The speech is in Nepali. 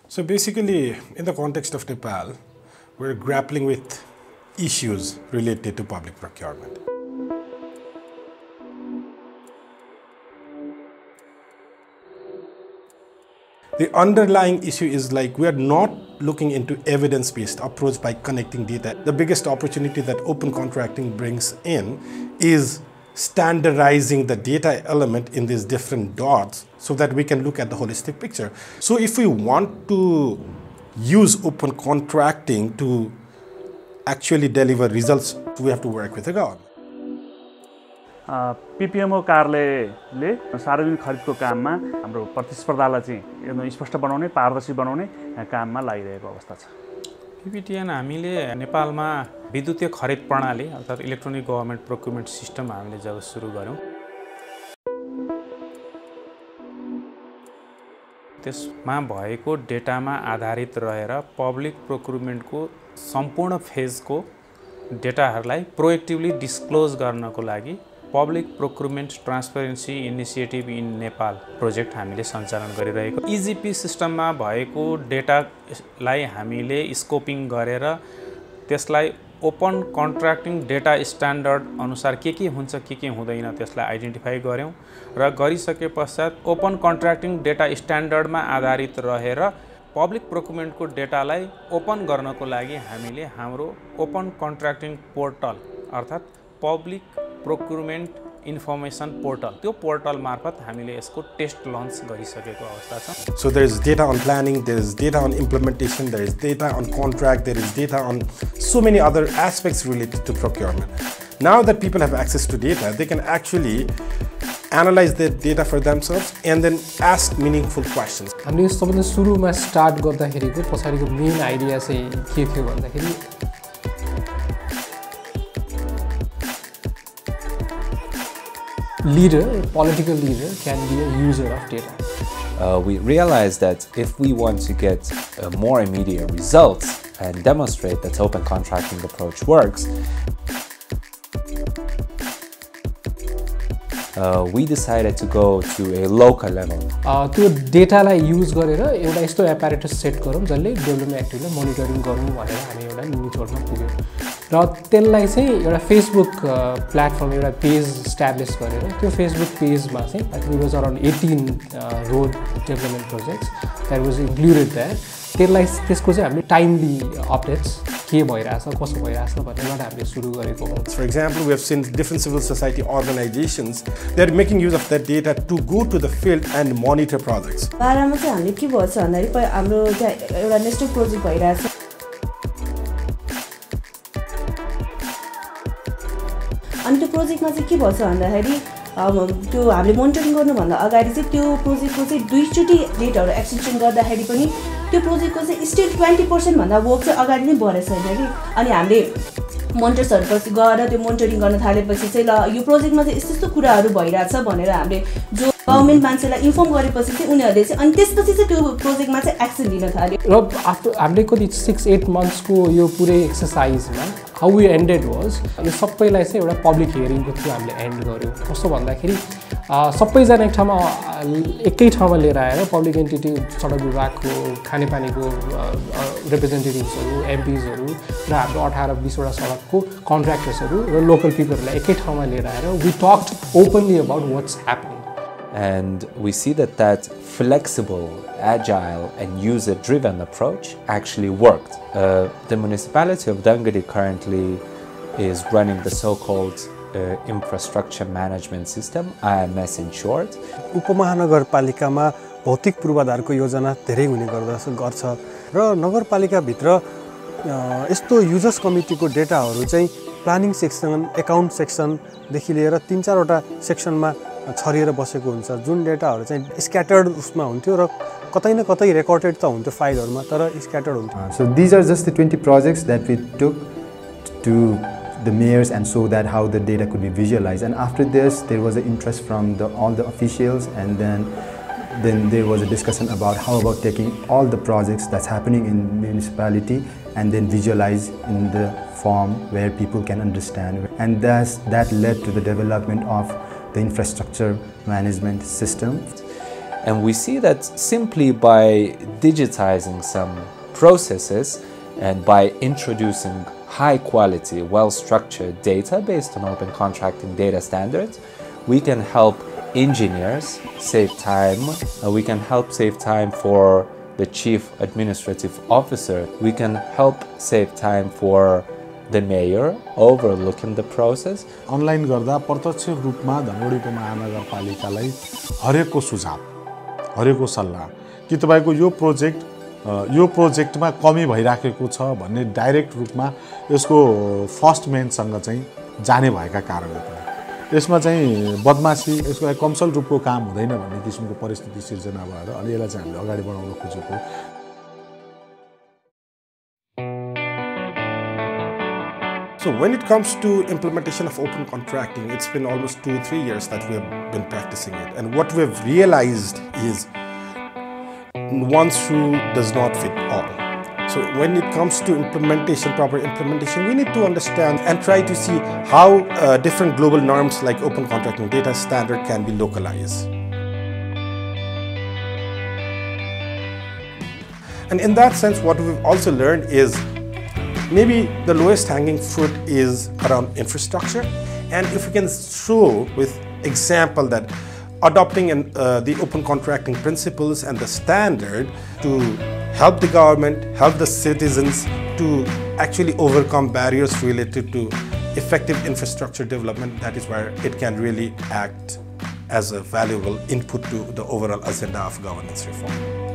So basically, in the context of Nepal, we're grappling with issues related to public procurement. The underlying issue is like we are not looking into evidence-based approach by connecting data. The biggest opportunity that open contracting brings in is standardizing the data element in these different dots so that we can look at the holistic picture. So if we want to use open contracting to actually deliver results, we have to work with the government. PPMO कार्यालयले सार्वजनिक खरिदको काममा हाम्रो प्रतिस्पर्धालाई चाहिँ एकदम स्पष्ट बनाउने पारदर्शी बनाउने काममा लागिरहेको अवस्था छ। PPTN हामीले नेपालमा विद्युतीय खरिद प्रणाली अर्थात् इलेक्ट्रोनिक गभर्नमेन्ट प्रोक्युरमेन्ट सिस्टम हामीले जब सुरु गर्यौं त्यसमा भएको डेटामा आधारित रहेर पब्लिक प्रोक्युरमेन्टको सम्पूर्ण फेजको डेटाहरूलाई प्रोएक्टिभली डिस्क्लोज गर्नको लागि public procurement transparency initiative in Nepal project हामीले सञ्चालन गरिरहेको इजिपी सिस्टममा भएको डेटालाई हामीले स्कोपिङ गरेर त्यसलाई ओपन कन्ट्र्याक्टिङ डेटा स्ट्यान्डर्ड अनुसार के हुन्छ के हुँदैन त्यसलाई आइडेन्टिफाई गर्यौं र गरिसके पश्चात ओपन कन्ट्र्याक्टिङ डेटा स्ट्यान्डर्डमा आधारित रहेर पब्लिक प्रोक्युरमेन्टको डेटालाई ओपन गर्नको लागि हामीले हाम्रो ओपन कन्ट्र्याक्टिङ पोर्टल अर्थात् पब्लिक प्रोक्युरमेन्ट इन्फर्मेसन पोर्टल त्यो पोर्टल मार्फत हामीले यसको टेस्ट लन्च गरिसकेको अवस्था छ। So there is data on planning, there is data on implementation, there is data on contract, there is data on so many other aspects related to procurement. Now that people have access to data, they can actually analyze the data for themselves and then ask meaningful questions. हामीले सबभन्दा सुरुमा स्टार्ट गर्दाखेरिको पछाडिको मेन आइडिया चाहिँ के थियो भन्दाखेरि leader, a political leader, can be a user of data. We realized that if we want to get more immediate results and demonstrate that open contracting approach works, we decided to go to a local level. त्यो डेटालाई युज गरेर एउटा यस्तो एपारेटस सेट गरौँ जसले डेभलपमेन्ट एक्टिभिटीलाई मोनिटरिङ गरौँ भनेर हामी एउटा निचोडमा पुग्यौँ र त्यसलाई चाहिँ एउटा फेसबुक प्लेटफर्म एउटा पेज एस्टाब्लिश गरेर त्यो फेसबुक पेजमा चाहिँ I think it was around 18 road development projects that was included there त्यसलाई त्यसको चाहिँ हामीले टाइमली अपडेट्स के भइरहेछ कसो भइरहेछ भन्नेबाट हामीले सुरु गरेको हो। For example, we have seen different civil society organizations they are making use of that data to go to the field and monitor projects. बारामा चाहिँ हामीले के भन्छ भन्दाखेरि हाम्रो एउटा नेशनल प्रोजेक्ट भइरहेछ अनि त्यो प्रोजेक्टमा चाहिँ के भन्छ भन्दाखेरि त्यो हामीले मोनिटरिङ गर्नुभन्दा अगाडि चाहिँ त्यो प्रोजेक्टको चाहिँ दुईचोटि डेटहरु एक्सटेन्सन गर्दाखेरि पनि त्यो प्रोजेक्टको चाहिँ स्टिल 20% भन्दा वर्क चाहिँ अगाडि नै बढेछ हैन कि अनि हामीले मोनिटर्सहरुपछि गएर त्यो मोनिटरिङ गर्न थालेपछि चाहिँ ल यो प्रोजेक्टमा चाहिँ यस्तो कुराहरु भइराछ भनेर हामीले जो गभर्नमेन्ट मान्छेलाई इन्फर्म गरेपछि चाहिँ उनीहरुले चाहिँ अनि त्यसपछि चाहिँ त्यो प्रोजेक्टमा चाहिँ एक्सन लिन थाल्यो र आफ्टर हामीले कति 6-8 मन्थ्सको यो पुरै एक्सरसाइजमा हाउ वी एन्डेड वाज यो सबैलाई चाहिँ एउटा पब्लिक हियरिङको थ्रु हामीले एन्ड गर्यौं कस्तो भन्दाखेरि सबैजना एक ठाउँमा एकै ठाउँमा लिएर आएर पब्लिक एन्टिटी सडक विभागको खानेपानीको रिप्रेजेन्टेटिभ्सहरु एमपीजहरु र हाम्रो 18-20 वटा सडकको कन्ट्र्याक्टर्सहरु र लोकल पिपलहरुलाई एकै ठाउँमा लिएर आएर we talked openly about what's happening And we see that flexible, agile and user-driven approach actually worked. The municipality of Dangari currently is running the so-called infrastructure management system, IMS in short. उपमहानगरपालिकामा भौतिक पूर्वाधारको योजना धेरै हुने गर्छ र नगरपालिकाभित्र यस्तो युजर्स कमिटीको डेटाहरु चाहिँ प्लानिङ सेक्सन, एकाउन्ट सेक्सनदेखि लिएर 3-4 वटा सेक्सनमा छरिएर बसेको हुन्छ जुन डेटाहरु चाहिँ स्क्याटर्ड उसमा हुन्थ्यो र कतै न कतै रेकर्डेड त हुन्थ्यो फाइलहरुमा तर स्क्याटर्ड हुन्थ्यो. So these are just the 20 projects that we took to the mayors and so that how the data could be visualized, and after this there was an interest from all the officials, and then there was a discussion about how about taking all the projects that's happening in municipality and then visualize in the form where people can understand, and that led to the development of the infrastructure management system. And we see that simply by digitizing some processes and by introducing high quality, well-structured data based on open contracting data standards, we can help engineers save time. We can help save time for the chief administrative officer. We can help save time for the mayor overlooking the process. Online गर्दा प्रत्यक्ष रूपमा धनगढीको महानगरपालिकालाई हरेकको सुझाव, हरेकको सल्लाह कि तपाईको यो प्रोजेक्टमा कमी भइराखेको छ भन्ने डाइरेक्ट रूपमा यसको फर्स्ट मेनसँग चाहिँ जाने भएका कारणले पनि यसमा चाहिँ बदमासी यसको कमसल रूपको काम हुँदैन भन्ने किसिमको परिस्थिति सिर्जना भएर अनि यसलाई चाहिँ हामीले अगाडि बढाउन खोजेको। So when it comes to implementation of open contracting, it's been almost 2-3 years that we have been practicing it. And what we've realized is one shoe does not fit all. So when it comes to implementation, proper implementation, we need to understand and try to see how different global norms like open contracting data standard can be localized. And in that sense, what we've also learned is maybe the lowest hanging fruit is around infrastructure. And if we can show with example that adopting the open contracting principles and the standard to help the government, help the citizens to actually overcome barriers related to effective infrastructure development, that is where it can really act as a valuable input to the overall agenda of governance reform.